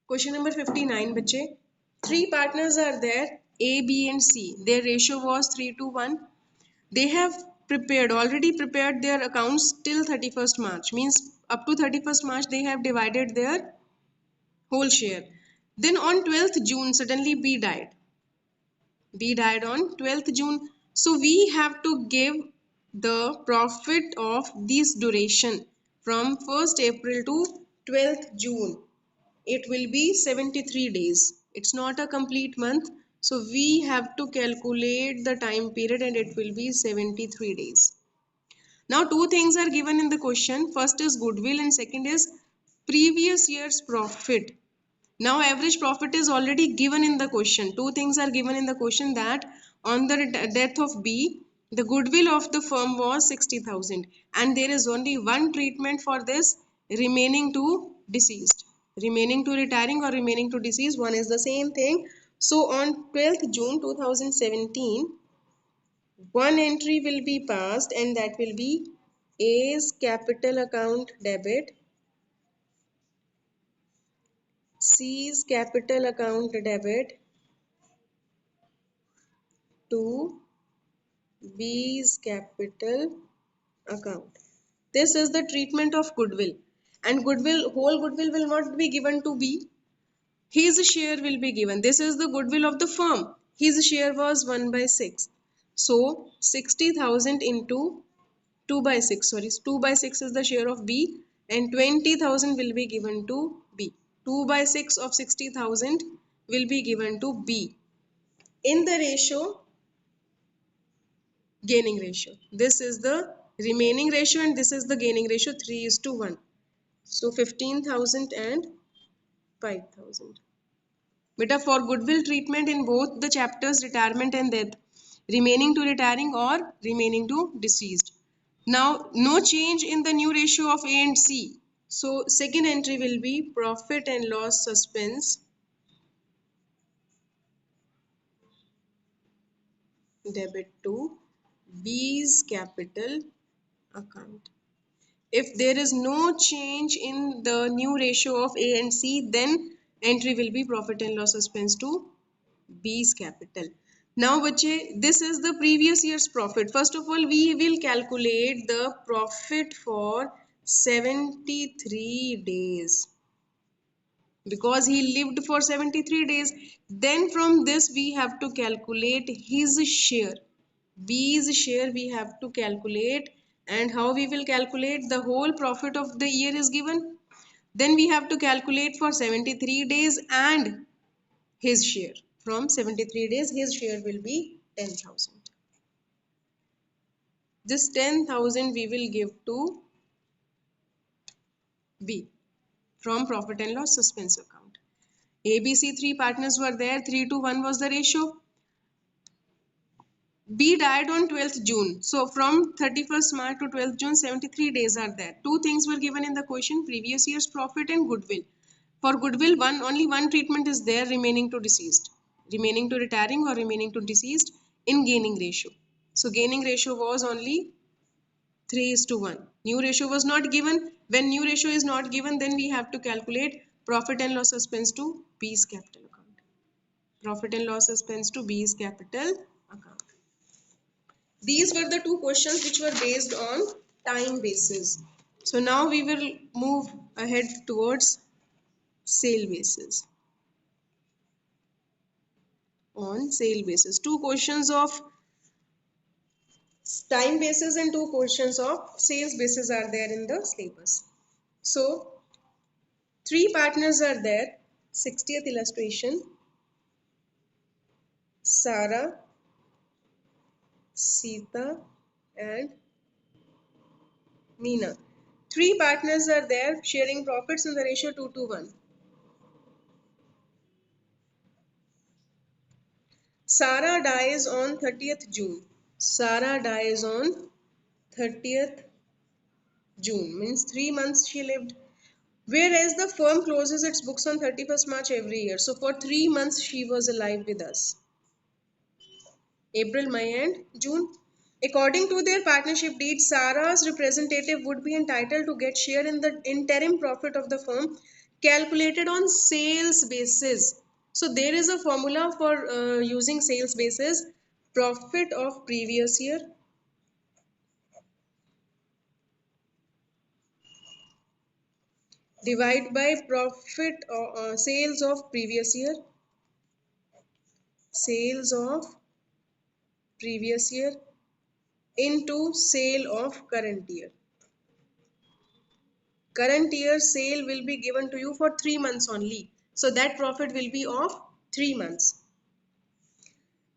Question number 59, बच्चे. Three partners are there, A, B and C. Their ratio was 3:1. They have already prepared their accounts till 31st March. Means up to 31st March they have divided their whole share. Then on 12th June suddenly B died. B died on 12th June. So we have to give the profit of this duration from 1st April to 12th June. It will be 73 days. It's not a complete month. So we have to calculate the time period and it will be 73 days. Now two things are given in the question. First is goodwill and second is previous year's profit. Now average profit is already given in the question. Two things are given in the question, that on the death of B, the goodwill of the firm was 60,000 and there is only one treatment for this, remaining to deceased. Remaining to retiring or remaining to deceased, one is the same thing. So on 12th June 2017, one entry will be passed and that will be A's capital account debit, C's capital account debit to B's capital account. This is the treatment of goodwill, and whole goodwill will not be given to B. His share will be given. This is the goodwill of the firm. His share was 1/6. So 60,000 into 2/6. Sorry, 2/6 is the share of B, and 20,000 will be given to B. 2/6 of 60,000 will be given to B in the ratio gaining ratio. This is the remaining ratio and this is the gaining ratio, 3:1. So 15,000 and 5,000. Beta, for goodwill treatment in both the chapters, retirement and death, remaining to retiring or remaining to deceased. Now no change in the new ratio of A and C. So second entry will be profit and loss suspense debit to B's capital account. If there is no change in the new ratio of A and C, then entry will be profit and loss suspense to B's capital. Now bache, this is the previous year's profit. First of all, we will calculate the profit for 73 days. Because he lived for 73 days, then from this we have to calculate his share. B's share we have to calculate, and how we will calculate? The whole profit of the year is given, then we have to calculate for 73 days and his share. From 73 days his share will be 10,000. This 10,000 we will give to B from profit and loss suspense account. ABC three partners were there, 3:1 was the ratio. B died on 12th June. So from 31st March to 12th June, 73 days are there. Two things were given in the question, previous year's profit and goodwill. For goodwill, only one treatment is there, remaining to deceased. Remaining to retiring or remaining to deceased in gaining ratio. So gaining ratio was only 3:1. New ratio was not given. When new ratio is not given, then we have to calculate profit and loss suspense to B's capital account. Profit and loss suspense to B's capital account. These were the two questions which were based on time basis. So now we will move ahead towards sale basis. On sale basis, two questions of time basis and two questions of sales basis are there in the syllabus. So three partners are there. 60th illustration. Sarah, Sita and Meena. Three partners are there sharing profits in the ratio 2:1. Sarah dies on 30th June. Sarah dies on 30th June. Means 3 months she lived. Whereas the firm closes its books on 31st March every year. So for 3 months she was alive with us. April, May and June. According to their partnership deed, Sarah's representative would be entitled to get share in the interim profit of the firm calculated on sales basis. So there is a formula for using sales basis. Profit of previous year divide by profit sales of previous year, sales of previous year into sale of current year. Current year sale will be given to you for 3 months only, so that profit will be of 3 months.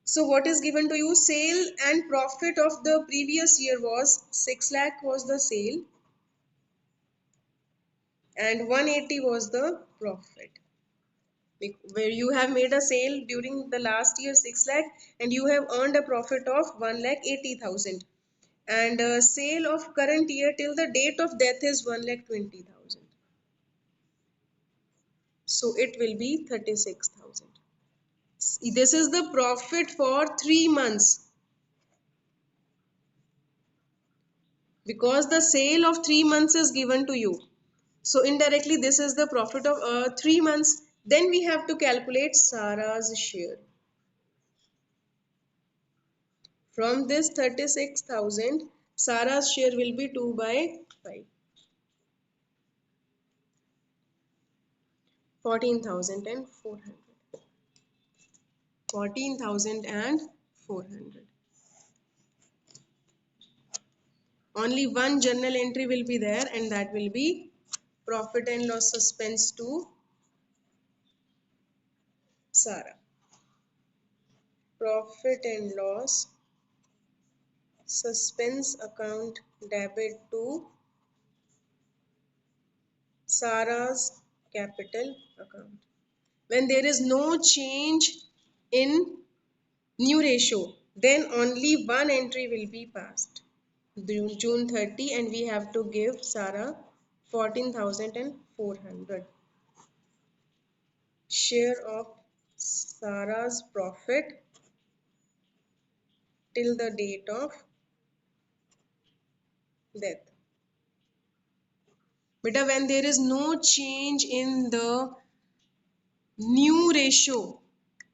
So what is given to you? Sale and profit of the previous year was 6 lakh was the sale and 180 was the profit. Where you have made a sale during the last year 6 lakh and you have earned a profit of 1 lakh 80,000, and sale of current year till the date of death is 1 lakh 20,000. So it will be 36,000. This is the profit for 3 months because the sale of 3 months is given to you. So indirectly this is the profit of 3 months. Then we have to calculate Sarah's share. From this 36,000, Sarah's share will be 2 by 5. 14,400. 14,400. Only one journal entry will be there, and that will be profit and loss suspense to Sarah. Profit and loss suspense account debit to Sarah's capital account. When there is no change in new ratio, then only one entry will be passed. June 30, and we have to give Sarah 14,400. Share of Sarah's profit till the date of death. But when there is no change in the new ratio,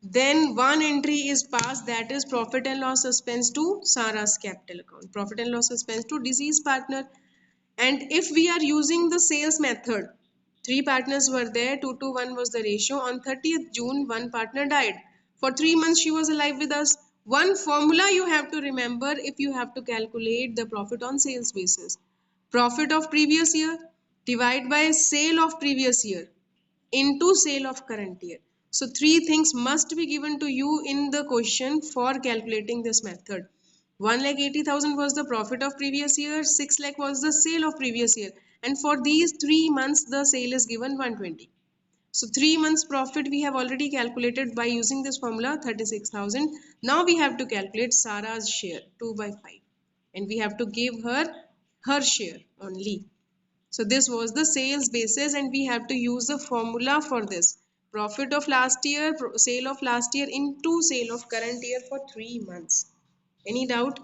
then one entry is passed, that is profit and loss suspense to Sarah's capital account. Profit and loss suspense to deceased partner. And if we are using the sales method, 3 partners were there, 2 to 1 was the ratio. On 30th June, one partner died. For 3 months she was alive with us. One formula you have to remember if you have to calculate the profit on sales basis. Profit of previous year divide by sale of previous year into sale of current year. So 3 things must be given to you in the question for calculating this method. 1 lakh 80,000 was the profit of previous year, 6 lakh was the sale of previous year, and for these 3 months the sale is given 120. So 3 months profit we have already calculated by using this formula 36,000. Now we have to calculate Sarah's share 2 by 5, and we have to give her share only. So this was the sales basis, and we have to use the formula for this. Profit of last year, sale of last year into sale of current year for 3 months. Any doubt?